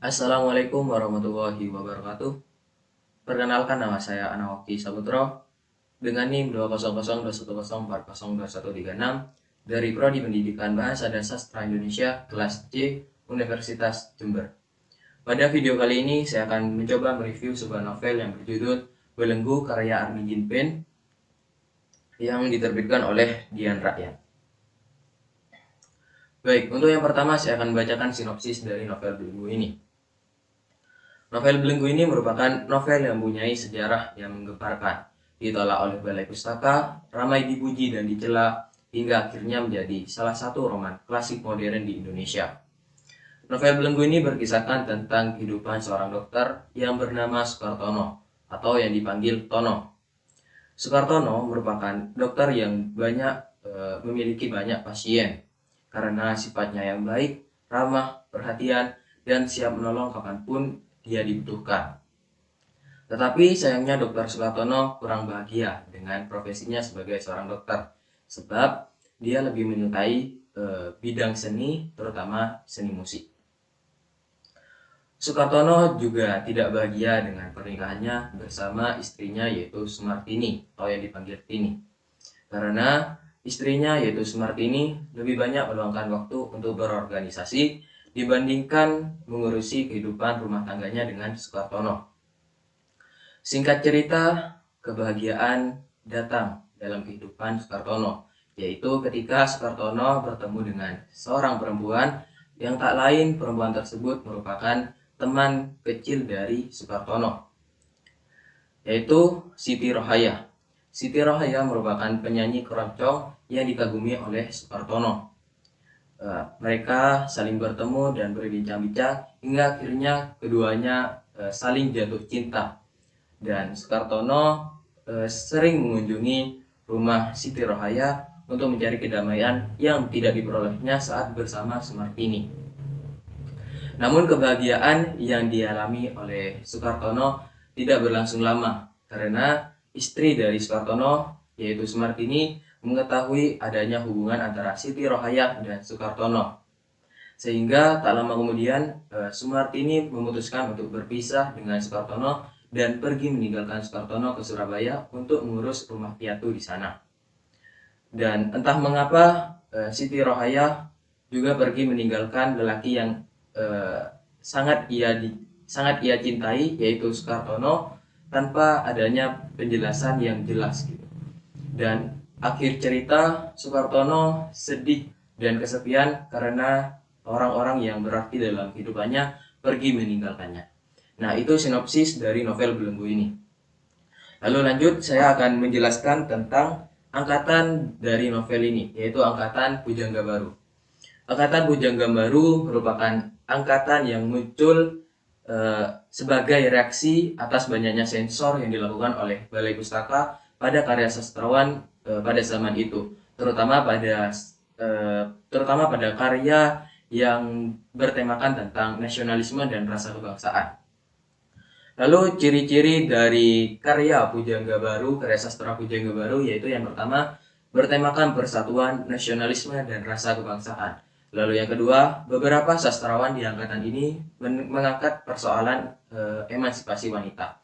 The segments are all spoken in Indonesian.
Assalamualaikum warahmatullahi wabarakatuh. Perkenalkan, nama saya Anawaki Sabutro dengan NIM 2002104021136 dari Prodi Pendidikan Bahasa dan Sastra Indonesia kelas C Universitas Jember. Pada video kali ini saya akan mencoba mereview sebuah novel yang berjudul Belenggu karya Armin Jinpen yang diterbitkan oleh Dian Rakyat. Baik, untuk yang pertama saya akan membacakan sinopsis dari novel Belenggu ini. Novel Belenggu ini merupakan novel yang mempunyai sejarah yang menggemparkan, ditolak oleh Balai Pustaka, ramai dipuji dan dicela, hingga akhirnya menjadi salah satu roman klasik modern di Indonesia. Novel Belenggu ini berkisahkan tentang kehidupan seorang dokter yang bernama Sukartono, atau yang dipanggil Tono. Sukartono merupakan dokter yang memiliki banyak pasien, karena sifatnya yang baik, ramah, perhatian, dan siap menolong kapanpun dia dibutuhkan. Tetapi sayangnya Dr. Sukartono kurang bahagia dengan profesinya sebagai seorang dokter, sebab dia lebih menyukai bidang seni, terutama seni musik. Sukartono juga tidak bahagia dengan pernikahannya bersama istrinya yaitu Sumartini, atau yang dipanggil Tini, karena istrinya yaitu Sumartini lebih banyak meluangkan waktu untuk berorganisasi dibandingkan mengurusi kehidupan rumah tangganya dengan Sukartono. Singkat cerita, kebahagiaan datang dalam kehidupan Sukartono, yaitu ketika Sukartono bertemu dengan seorang perempuan yang tak lain perempuan tersebut merupakan teman kecil dari Sukartono, yaitu Siti Rohaya. Siti Rohaya merupakan penyanyi keroncong yang dikagumi oleh Sukartono. Mereka saling bertemu dan berbincang-bincang hingga akhirnya keduanya saling jatuh cinta, dan Sukartono sering mengunjungi rumah Siti Rohaya untuk mencari kedamaian yang tidak diperolehnya saat bersama Sumartini. Namun kebahagiaan yang dialami oleh Sukartono tidak berlangsung lama, karena istri dari Sukartono yaitu Sumartini mengetahui adanya hubungan antara Siti Rohaya dan Sukartono. Sehingga tak lama kemudian Sumartini memutuskan untuk berpisah dengan Sukartono dan pergi meninggalkan Sukartono ke Surabaya untuk mengurus rumah piatu di sana. Dan entah mengapa Siti Rohaya juga pergi meninggalkan lelaki yang sangat ia cintai, yaitu Sukartono, tanpa adanya penjelasan yang jelas gitu. Dan akhir cerita, Sukartono sedih dan kesepian karena orang-orang yang berarti dalam kehidupannya pergi meninggalkannya. Nah, itu sinopsis dari novel Belenggu ini. Lalu lanjut, saya akan menjelaskan tentang angkatan dari novel ini, yaitu angkatan Pujangga Baru. Angkatan Pujangga Baru merupakan angkatan yang muncul sebagai reaksi atas banyaknya sensor yang dilakukan oleh Balai Pustaka pada karya sastrawan pada zaman itu, terutama pada karya yang bertemakan tentang nasionalisme dan rasa kebangsaan. Lalu ciri-ciri dari karya Pujangga Baru, karya sastra Pujangga Baru, yaitu yang pertama, bertemakan persatuan, nasionalisme, dan rasa kebangsaan. Lalu yang kedua, beberapa sastrawan di angkatan ini mengangkat persoalan emansipasi wanita.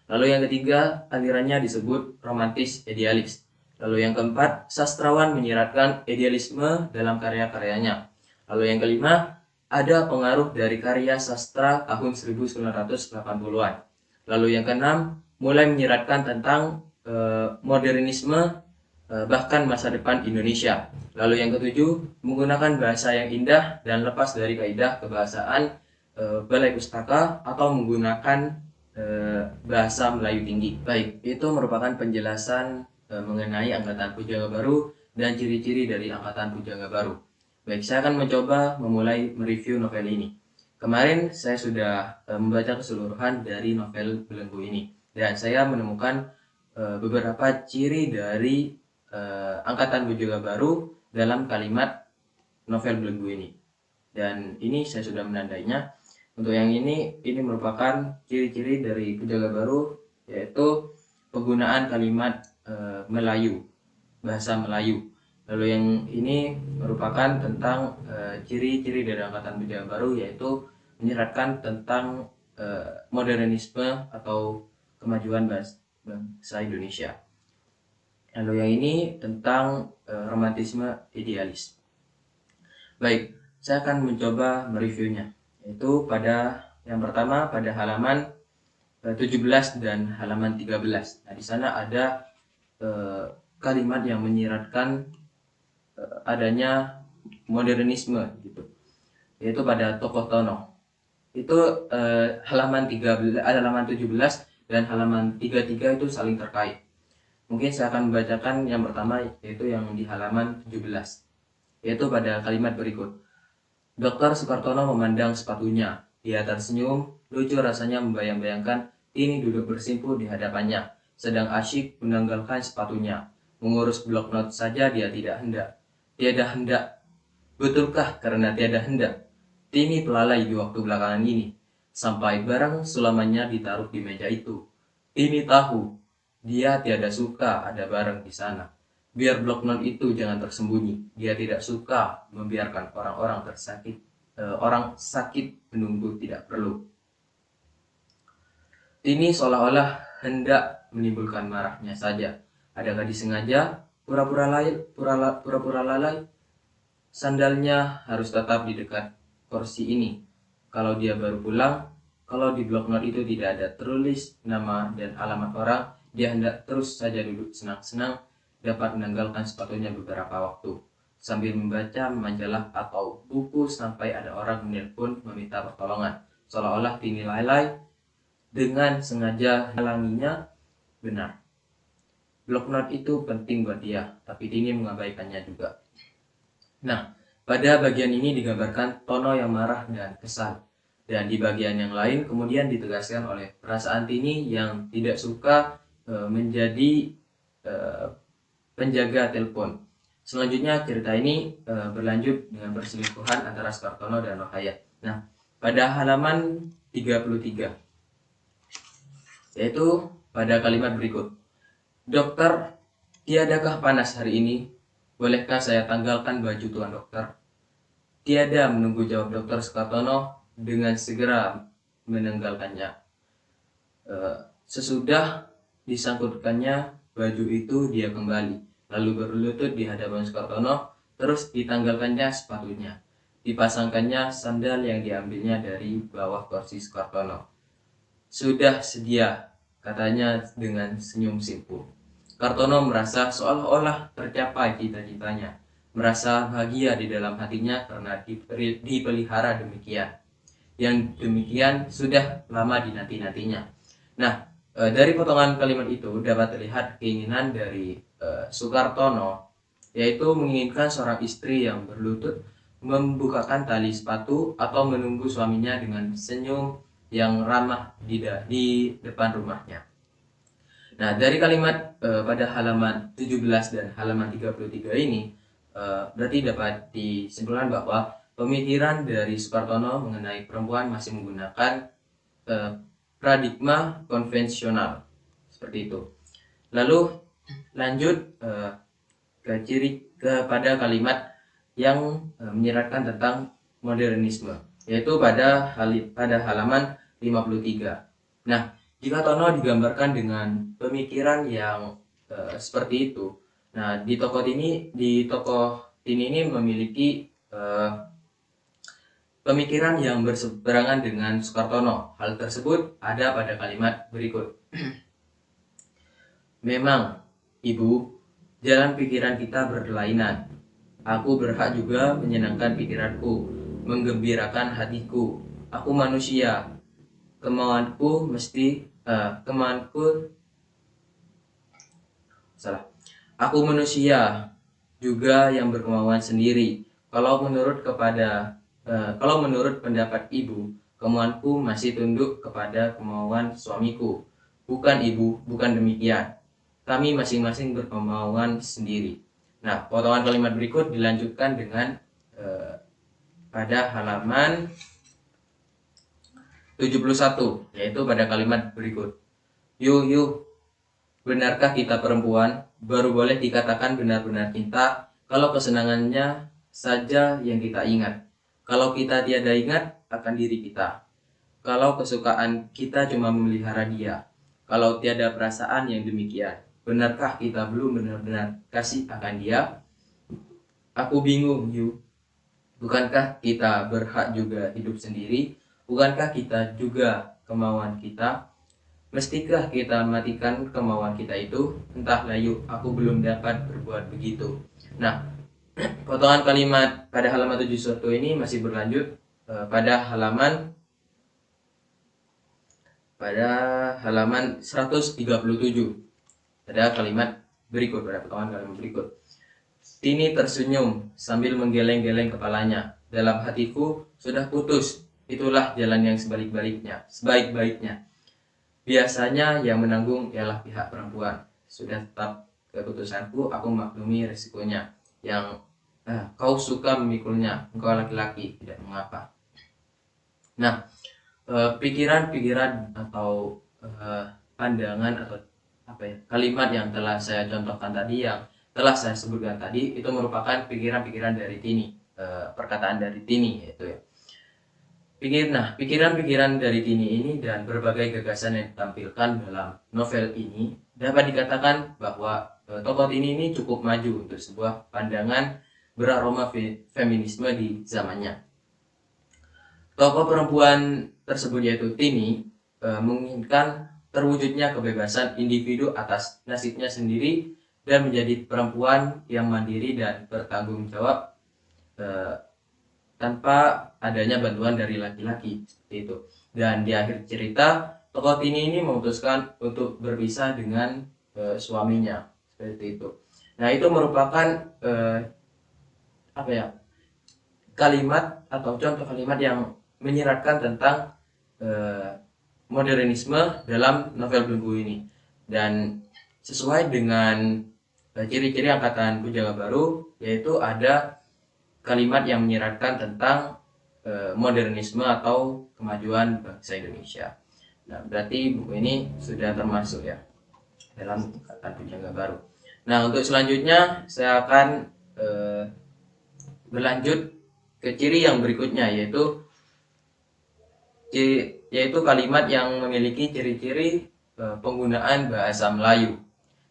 Lalu yang ketiga, alirannya disebut romantis idealis. Lalu yang keempat, sastrawan menyiratkan idealisme dalam karya-karyanya. Lalu yang kelima, ada pengaruh dari karya sastra tahun 1980-an. Lalu yang keenam, mulai menyiratkan tentang modernisme bahkan masa depan Indonesia. Lalu yang ketujuh, menggunakan bahasa yang indah dan lepas dari kaidah kebahasaan Balai Pustaka atau menggunakan bahasa Melayu tinggi. Baik, itu merupakan penjelasan mengenai angkatan Pujangga Baru dan ciri-ciri dari angkatan Pujangga Baru. Baik, saya akan mencoba memulai mereview novel ini. Kemarin saya sudah membaca keseluruhan dari novel Belenggu ini, dan saya menemukan beberapa ciri dari angkatan Pujangga Baru dalam kalimat novel Belenggu ini. Dan ini saya sudah menandainya. Untuk yang ini merupakan ciri-ciri dari Pujangga Baru, yaitu penggunaan kalimat Melayu, bahasa Melayu. Lalu yang ini merupakan tentang ciri-ciri dari angkatan Pujangga Baru, yaitu menyiratkan tentang modernisme atau kemajuan bangsa Indonesia. Lalu yang ini tentang romantisme idealis. Baik, saya akan mencoba mereviewnya, yaitu pada yang pertama pada halaman 17 dan halaman 13. Nah, di sana ada kalimat yang menyiratkan adanya modernisme gitu, yaitu pada tokoh Tono. Itu halaman 17 dan halaman 33 itu saling terkait. Mungkin saya akan membacakan yang pertama, yaitu yang di halaman 17, yaitu pada kalimat berikut. Dr. Sukartono memandang sepatunya. Dia tersenyum, lucu rasanya membayang-bayangkan Tini duduk bersimpuh di hadapannya, sedang asyik menanggalkan sepatunya. Mengurus bloknot saja dia tidak hendak. Tiada hendak. Betulkah karena tiada hendak? Tini pelalai di waktu belakangan ini, sampai barang sulamannya ditaruh di meja itu. Tini tahu, dia tiada suka ada barang di sana. Biar bloknot itu jangan tersembunyi. Dia tidak suka membiarkan orang sakit menunggu tidak perlu. Ini seolah-olah hendak menimbulkan marahnya saja. Adakah disengaja? Pura-pura lalai. Sandalnya harus tetap di dekat kursi ini. Kalau dia baru pulang, kalau di bloknot itu tidak ada tertulis nama dan alamat orang, dia hendak terus saja duduk senang-senang dapat menanggalkan sepatunya beberapa waktu sambil membaca majalah atau buku sampai ada orang menelpon meminta pertolongan, seolah-olah Tini lalai dengan sengaja halanginya. Benar, bloknot itu penting buat dia, tapi Tini mengabaikannya juga. Nah, pada bagian ini digambarkan Tono yang marah dan kesal, dan di bagian yang lain kemudian ditegaskan oleh perasaan Tini yang tidak suka menjadi penjaga telepon. Selanjutnya cerita ini berlanjut dengan perselingkuhan antara Sukartono dan Rohayat. Nah, pada halaman 33, yaitu pada kalimat berikut. Dokter, tiadakah panas hari ini? Bolehkah saya tanggalkan baju tuan dokter? Tiada menunggu jawab Dokter Sukartono dengan segera menanggalkannya. Sesudah disangkutkannya baju itu, dia kembali lalu berlutut di hadapan Sukartono, terus ditanggalkannya sepatunya, dipasangkannya sandal yang diambilnya dari bawah kursi Sukartono. Sudah sedia, katanya dengan senyum simpul. Kartono merasa seolah-olah tercapai cita-citanya, merasa bahagia di dalam hatinya karena dipelihara demikian. Yang demikian sudah lama dinanti-nantinya. Nah, dari potongan kalimat itu dapat terlihat keinginan dari Sukartono, yaitu menginginkan seorang istri yang berlutut membukakan tali sepatu atau menunggu suaminya dengan senyum yang ramah di depan rumahnya. Nah, dari kalimat pada halaman 17 dan halaman 33 ini berarti dapat disimpulkan bahwa pemikiran dari Sukartono mengenai perempuan masih menggunakan paradigma konvensional seperti itu. Lalu lanjut pada kalimat yang menyiratkan tentang modernisme, yaitu pada halaman 53. Nah, jika Tono digambarkan dengan pemikiran yang seperti itu, nah di tokoh ini memiliki pemikiran yang berseberangan dengan Sukartono. Hal tersebut ada pada kalimat berikut. Memang, Ibu, jalan pikiran kita berlainan. Aku berhak juga menyenangkan pikiranku, menggembirakan hatiku. Aku manusia. Aku manusia juga yang berkemauan sendiri. Kalau menurut pendapat Ibu, kemauanku masih tunduk kepada kemauan suamiku. Bukan Ibu, bukan demikian. Kami masing-masing berkemauan sendiri. Nah, potongan kalimat berikut dilanjutkan dengan pada halaman 71, yaitu pada kalimat berikut. Yuh, benarkah kita perempuan baru boleh dikatakan benar-benar cinta kalau kesenangannya saja yang kita ingat? Kalau kita tiada ingat, akan diri kita. Kalau kesukaan kita cuma memelihara dia, kalau tiada perasaan yang demikian, benarkah kita belum benar-benar kasih akan dia? Aku bingung, Yu. Bukankah kita berhak juga hidup sendiri? Bukankah kita juga kemauan kita? Mestikah kita matikan kemauan kita itu? Entahlah, Yu, aku belum dapat berbuat begitu. Nah, potongan kalimat pada halaman 71 ini masih berlanjut pada halaman 137. Ada kalimat berikut, pada potongan kalimat berikut. Tini tersenyum sambil menggeleng-geleng kepalanya. Dalam hatiku sudah putus, itulah jalan yang sebaik-baiknya. Biasanya yang menanggung ialah pihak perempuan. Sudah tetap keputusanku, aku maklumi resikonya. Yang kau suka memikulnya, engkau laki-laki, tidak mengapa. Nah, pikiran-pikiran atau pandangan atau kalimat yang telah saya contohkan tadi, yang telah saya sebutkan tadi, itu merupakan pikiran-pikiran dari Tini, perkataan dari Tini, yaitu ya. Pikiran-pikiran dari Tini ini dan berbagai gagasan yang ditampilkan dalam novel ini dapat dikatakan bahwa tokoh Tini ini cukup maju untuk sebuah pandangan beraroma feminisme di zamannya. Tokoh perempuan tersebut, yaitu Tini, menginginkan terwujudnya kebebasan individu atas nasibnya sendiri dan menjadi perempuan yang mandiri dan bertanggung jawab tanpa adanya bantuan dari laki-laki, seperti itu. Dan di akhir cerita, tokoh Tini ini memutuskan untuk berpisah dengan suaminya, seperti itu. Nah, itu merupakan kalimat atau contoh kalimat yang menyiratkan tentang modernisme dalam novel Belenggu ini, dan sesuai dengan ciri-ciri angkatan Pujangga Baru, yaitu ada kalimat yang menyiratkan tentang modernisme atau kemajuan bangsa Indonesia. Nah, berarti buku ini sudah termasuk ya dalam angkatan Pujangga Baru. Nah, untuk selanjutnya saya akan berlanjut ke ciri yang berikutnya, yaitu kalimat yang memiliki ciri-ciri penggunaan bahasa Melayu.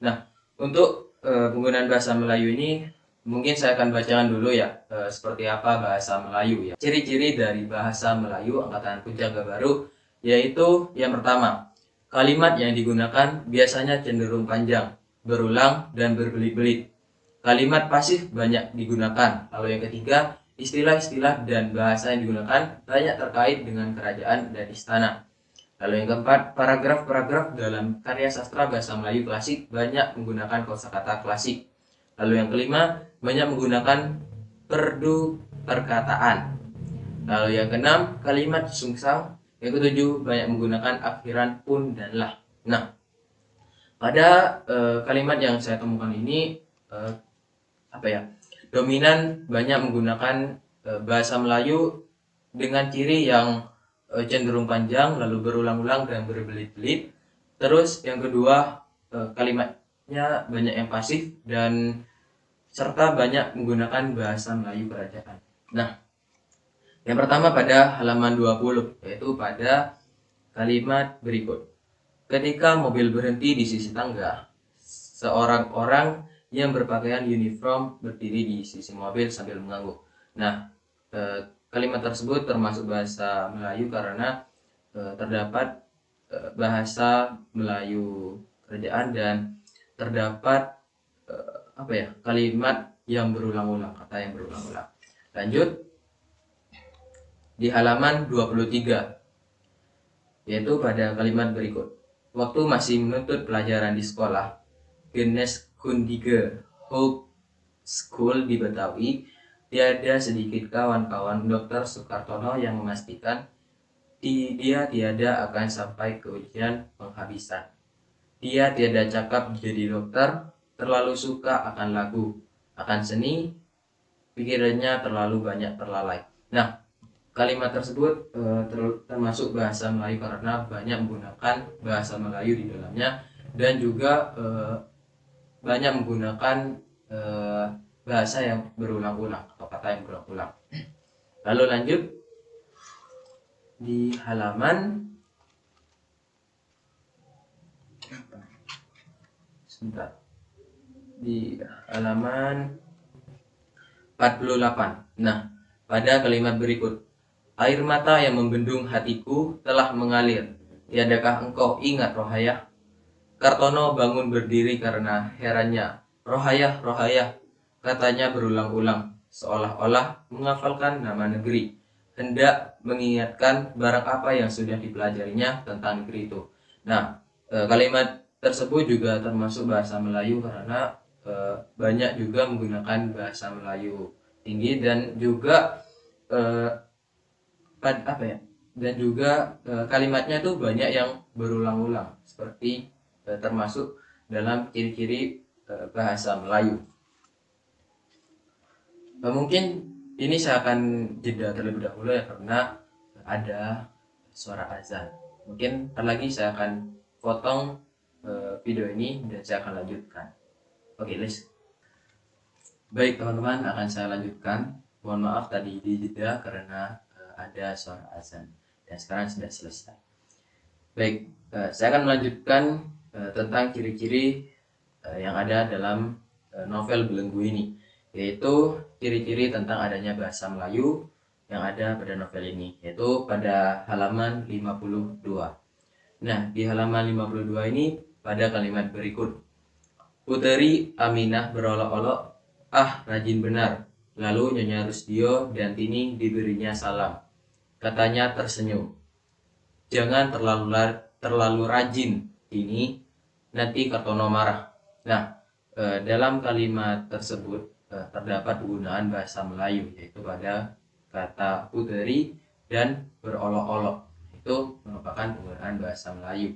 Nah, untuk penggunaan bahasa Melayu ini mungkin saya akan bacakan dulu ya, seperti apa bahasa Melayu ya. Ciri-ciri dari bahasa Melayu angkatan Pujangga Baru, yaitu yang pertama, kalimat yang digunakan biasanya cenderung panjang, berulang, dan berbelit-belit. Kalimat pasif banyak digunakan. Lalu yang ketiga, istilah-istilah dan bahasa yang digunakan banyak terkait dengan kerajaan dan istana. Lalu yang keempat, paragraf-paragraf dalam karya sastra bahasa Melayu klasik banyak menggunakan kosakata klasik. Lalu yang kelima, banyak menggunakan perdu perkataan. Lalu yang keenam, kalimat sungsang. Yang ketujuh, banyak menggunakan akhiran pun dan lah. Nah, pada kalimat yang saya temukan ini dominan banyak menggunakan bahasa Melayu dengan ciri yang cenderung panjang, lalu berulang-ulang dan berbelit-belit. Terus yang kedua, kalimatnya banyak yang pasif dan serta banyak menggunakan bahasa Melayu kerajaan. Nah, yang pertama pada halaman 20, yaitu pada kalimat berikut. Ketika mobil berhenti di sisi tangga, seorang orang yang berpakaian uniform berdiri di sisi mobil sambil mengangguk. Nah, kalimat tersebut termasuk bahasa Melayu karena terdapat bahasa Melayu kerajaan dan terdapat kalimat yang berulang-ulang, kata yang berulang-ulang. Lanjut di halaman 23, yaitu pada kalimat berikut. Waktu masih menuntut pelajaran di sekolah Genes Kundige Hope School di Betawi, tiada sedikit kawan-kawan Dr. Soekartono yang memastikan dia tiada akan sampai ke ujian penghabisan. Dia tiada cakap jadi dokter, terlalu suka akan lagu, akan seni, pikirannya terlalu banyak terlalai. Nah, kalimat tersebut termasuk bahasa Melayu karena banyak menggunakan bahasa Melayu di dalamnya, dan juga banyak menggunakan bahasa yang berulang-ulang atau kata yang berulang-ulang. Lalu lanjut di halaman sebentar, di halaman 48. Nah, pada kalimat berikut, air mata yang membendung hatiku telah mengalir. Tiadakah engkau ingat, Rohayah? Kartono bangun berdiri karena herannya. Rohayah, Rohayah, katanya berulang-ulang, seolah-olah menghafalkan nama negeri. Hendak mengingatkan barang apa yang sudah dipelajarinya tentang negeri itu. Nah, kalimat tersebut juga termasuk bahasa Melayu karena banyak juga menggunakan bahasa Melayu tinggi dan juga kalimatnya tuh banyak yang berulang-ulang seperti termasuk dalam ciri-ciri bahasa Melayu. Mungkin ini saya akan jeda terlebih dahulu ya karena ada suara azan. Mungkin ntar lagi saya akan potong video ini dan saya akan lanjutkan. Oke, let's. Baik teman-teman, akan saya lanjutkan. Mohon maaf tadi di jeda karena ada suara azan dan sekarang sudah selesai. Baik, saya akan melanjutkan tentang ciri-ciri yang ada dalam novel Belenggu ini, yaitu ciri-ciri tentang adanya bahasa Melayu yang ada pada novel ini, yaitu pada halaman 52. Nah, di halaman 52 ini pada kalimat berikut, Puteri Aminah berolok-olok, ah rajin benar. Lalu Nyonya Rusdio dan Tini diberinya salam. Katanya tersenyum. Jangan terlalu rajin, Tini, nanti Kartono marah. Nah, dalam kalimat tersebut terdapat penggunaan bahasa Melayu, yaitu pada kata puteri dan berolok-olok. Itu merupakan penggunaan bahasa Melayu.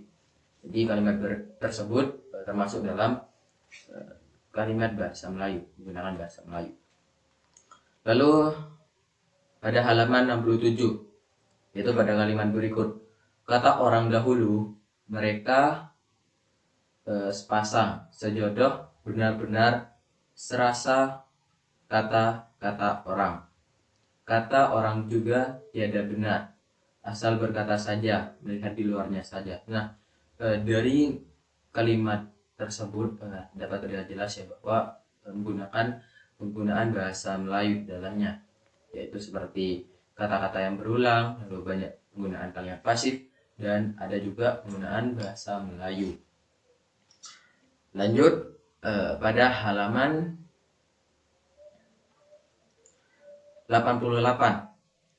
Jadi kalimat tersebut termasuk dalam kalimat bahasa Melayu, menggunakan bahasa Melayu. Lalu pada halaman 67, yaitu pada kalimat berikut, kata orang dahulu, mereka sepasang, sejodoh, benar-benar serasa kata-kata orang. Kata orang juga tiada benar, asal berkata saja, melihat di luarnya saja. Nah, dari kalimat tersebut dapat terlihat jelas ya bahwa penggunaan bahasa Melayu di dalamnya, yaitu seperti kata-kata yang berulang, lalu banyak penggunaan kalimat pasif, dan ada juga penggunaan bahasa Melayu. Lanjut pada halaman 88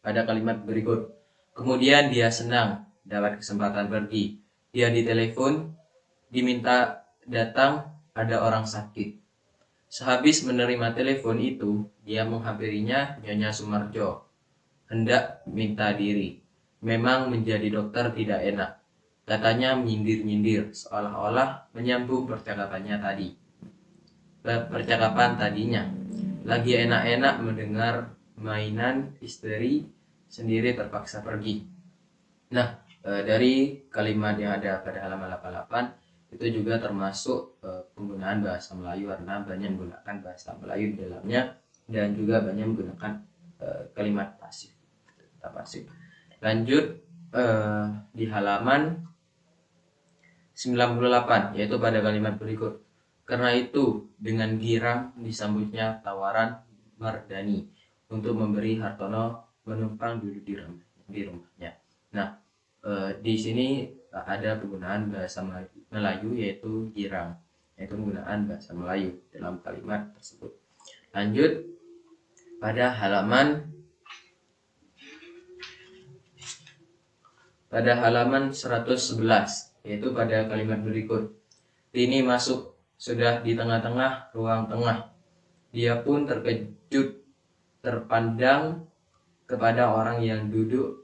pada kalimat berikut. Kemudian dia senang dapat kesempatan pergi. Dia ditelepon, diminta datang, ada orang sakit. Sehabis menerima telepon itu, dia menghampirinya Nyonya Sumarjo. Hendak minta diri. Memang menjadi dokter tidak enak. Katanya menyindir-nyindir, seolah-olah menyambung percakapan tadinya. Lagi enak-enak mendengar mainan istri sendiri terpaksa pergi. Nah, dari kalimat yang ada pada halaman 88 itu juga termasuk penggunaan bahasa Melayu karena banyak menggunakan bahasa Melayu di dalamnya dan juga banyak menggunakan kalimat pasif. Lanjut di halaman 98, yaitu pada kalimat berikut. Karena itu dengan girang disambutnya tawaran Mardani untuk memberi Hartono menumpang duduk di rumahnya. Nah, di sini ada penggunaan bahasa Melayu yaitu girang, yaitu penggunaan bahasa Melayu dalam kalimat tersebut. Lanjut pada halaman 111, yaitu pada kalimat berikut. Tini masuk, sudah di tengah-tengah ruang tengah. Dia pun terkejut, terpandang kepada orang yang duduk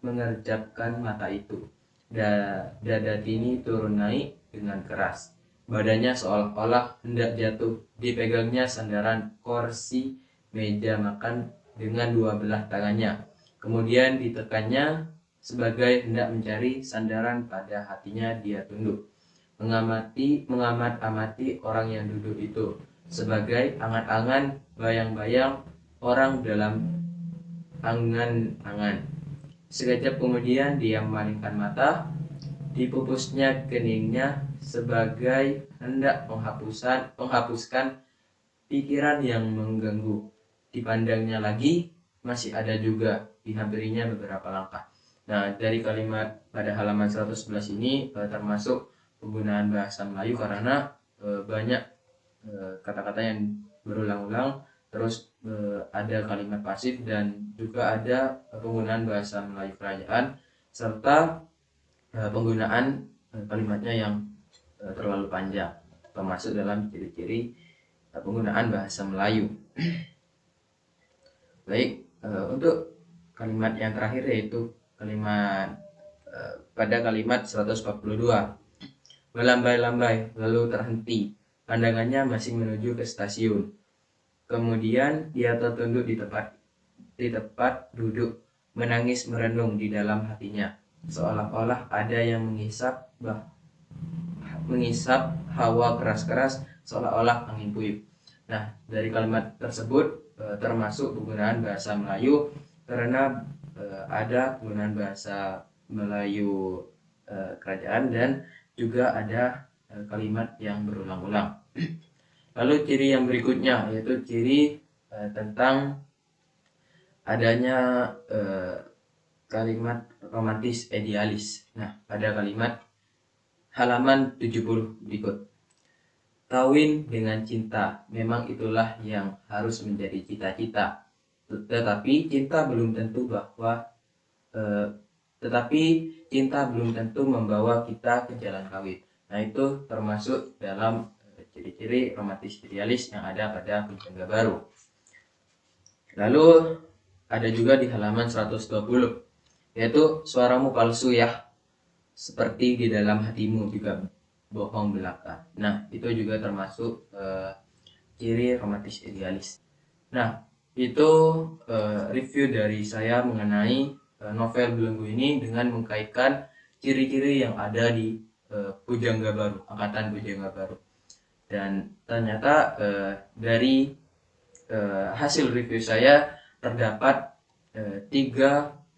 mengerjapkan mata itu. Dada Tini turun naik dengan keras. Badannya seolah-olah hendak jatuh. Dipegangnya sandaran kursi meja makan dengan dua belah tangannya. Kemudian ditekannya sebagai hendak mencari sandaran. Pada hatinya dia tunduk, mengamat-amati orang yang duduk itu, sebagai angan-angan bayang-bayang orang dalam angan-angan. Sekejap kemudian dia memalingkan mata, dipupusnya keningnya sebagai hendak menghapuskan pikiran yang mengganggu. Dipandangnya lagi, masih ada juga, dihampirinya beberapa langkah. Nah, dari kalimat pada halaman 111 ini termasuk penggunaan bahasa Melayu karena banyak kata-kata yang berulang-ulang, terus ada kalimat pasif dan juga ada penggunaan bahasa Melayu kerajaan serta penggunaan kalimatnya yang terlalu panjang, termasuk dalam ciri-ciri penggunaan bahasa Melayu. Baik, untuk kalimat yang terakhir yaitu kalimat pada kalimat 142. Melambai-lambai lalu terhenti, pandangannya masih menuju ke stasiun. Kemudian dia tertunduk di tempat duduk, menangis merenung di dalam hatinya, seolah-olah ada yang menghisap hawa keras-keras seolah-olah angin puyuh. Nah, dari kalimat tersebut termasuk penggunaan bahasa Melayu karena ada penggunaan bahasa Melayu kerajaan dan juga ada kalimat yang berulang-ulang. Lalu ciri yang berikutnya yaitu ciri tentang adanya kalimat romantis idealis. Nah, pada kalimat halaman 70 berikut. Kawin dengan cinta, memang itulah yang harus menjadi cita-cita. Tetapi cinta belum tentu membawa kita ke jalan kawin. Nah, itu termasuk dalam ciri-ciri romantis idealis yang ada pada Pujangga Baru. Lalu ada juga di halaman 120, yaitu suaramu palsu ya, seperti di dalam hatimu juga bohong belaka. Nah, itu juga termasuk ciri romantis idealis. Nah, itu review dari saya mengenai novel Belenggu ini dengan mengkaitkan ciri-ciri yang ada di Pujangga Baru, angkatan Pujangga Baru. Dan ternyata dari hasil review saya terdapat 3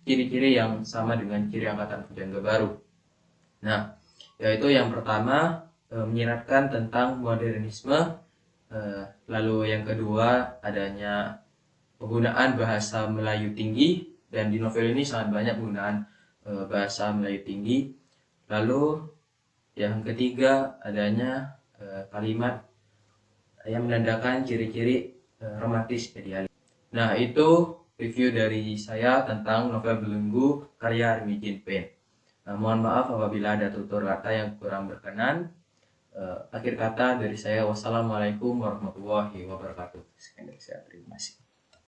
ciri-ciri yang sama dengan ciri angkatan Pujangga Baru. Nah, yaitu yang pertama menyiratkan tentang modernisme, lalu yang kedua adanya penggunaan bahasa Melayu tinggi, dan di novel ini sangat banyak penggunaan bahasa Melayu tinggi. Lalu yang ketiga adanya kalimat yang menandakan ciri-ciri romantis idealis. Nah, itu review dari saya tentang novel Belenggu karya Remi Jinpin. Mohon maaf apabila ada tutur kata yang kurang berkenan. Akhir kata dari saya, wassalamualaikum warahmatullahi wabarakatuh. Sekian dari saya, terima kasih.